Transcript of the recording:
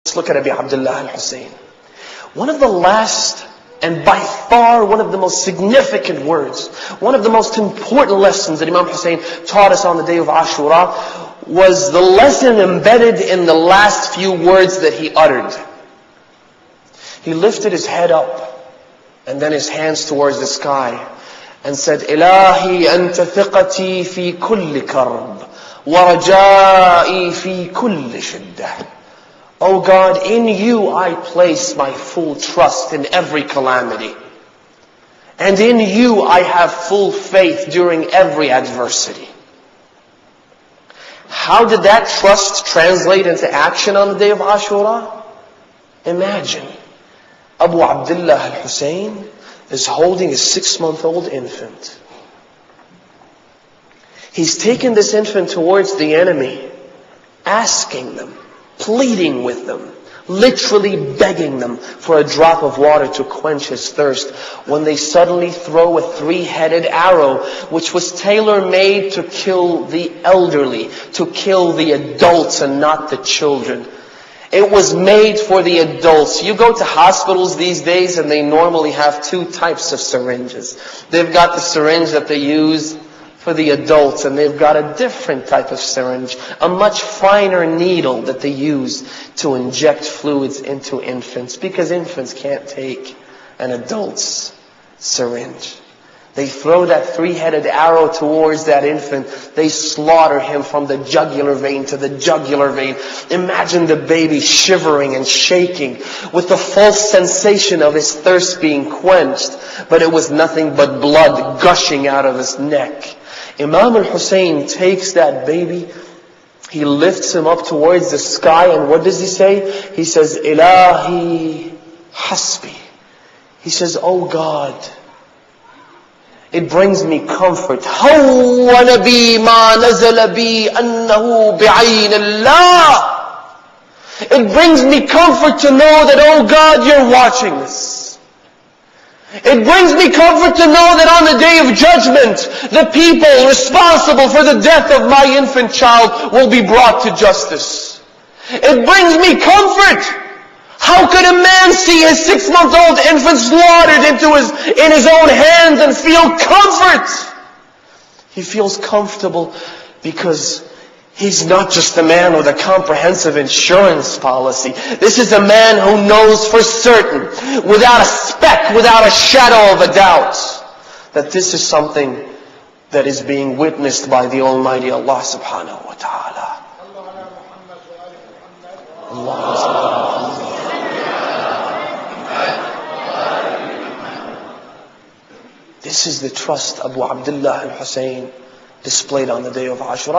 Let's look at Abi Abdullah al-Hussain. One of the last and by far one of the most significant words, one of the most important lessons that Imam Hussain taught us on the day of Ashura was the lesson embedded in the last few words that he uttered. He lifted his head up and then his hands towards the sky and said, Ilahi anta thiqati fi kulli karb wa raja'i fi kulli shiddah. Oh God, in you I place my full trust in every calamity. And in you I have full faith during every adversity. How did that trust translate into action on the day of Ashura? Imagine, Abu Abdullah al-Hussain is holding a 6-month-old infant. He's taken this infant towards the enemy, asking them, pleading with them, literally begging them for a drop of water to quench his thirst, when they suddenly throw a 3-headed arrow which was tailor-made to kill the elderly, to kill the adults and not the children. It was made for the adults. You go to hospitals these days and they normally have 2 types of syringes. They've got the syringe that they use for the adults, and they've got a different type of syringe, a much finer needle that they use to inject fluids into infants, because infants can't take an adult's syringe. They throw that 3-headed arrow towards that infant. They slaughter him from the jugular vein to the jugular vein. Imagine the baby shivering and shaking with the false sensation of his thirst being quenched, but it was nothing but blood gushing out of his neck. Imam al-Hussain takes that baby, he lifts him up towards the sky, and what does he say? He says, Ilahi hasbi. He says, oh God, it brings me comfort. Hawwana bi ma nazala bi annahu bi'ayn Allah. It brings me comfort to know that, oh God, you're watching this. It brings me comfort to know that on the day of judgment, the people responsible for the death of my infant child will be brought to justice. It brings me comfort. How could a man see his 6-month-old infant slaughtered in his own hands and feel comfort? He feels comfortable because he's not just a man with a comprehensive insurance policy. This is a man who knows for certain, without a speck, without a shadow of a doubt, that this is something that is being witnessed by the Almighty Allah subhanahu wa ta'ala. This is the trust Abu Abdullah al-Hussain displayed on the day of Ashura.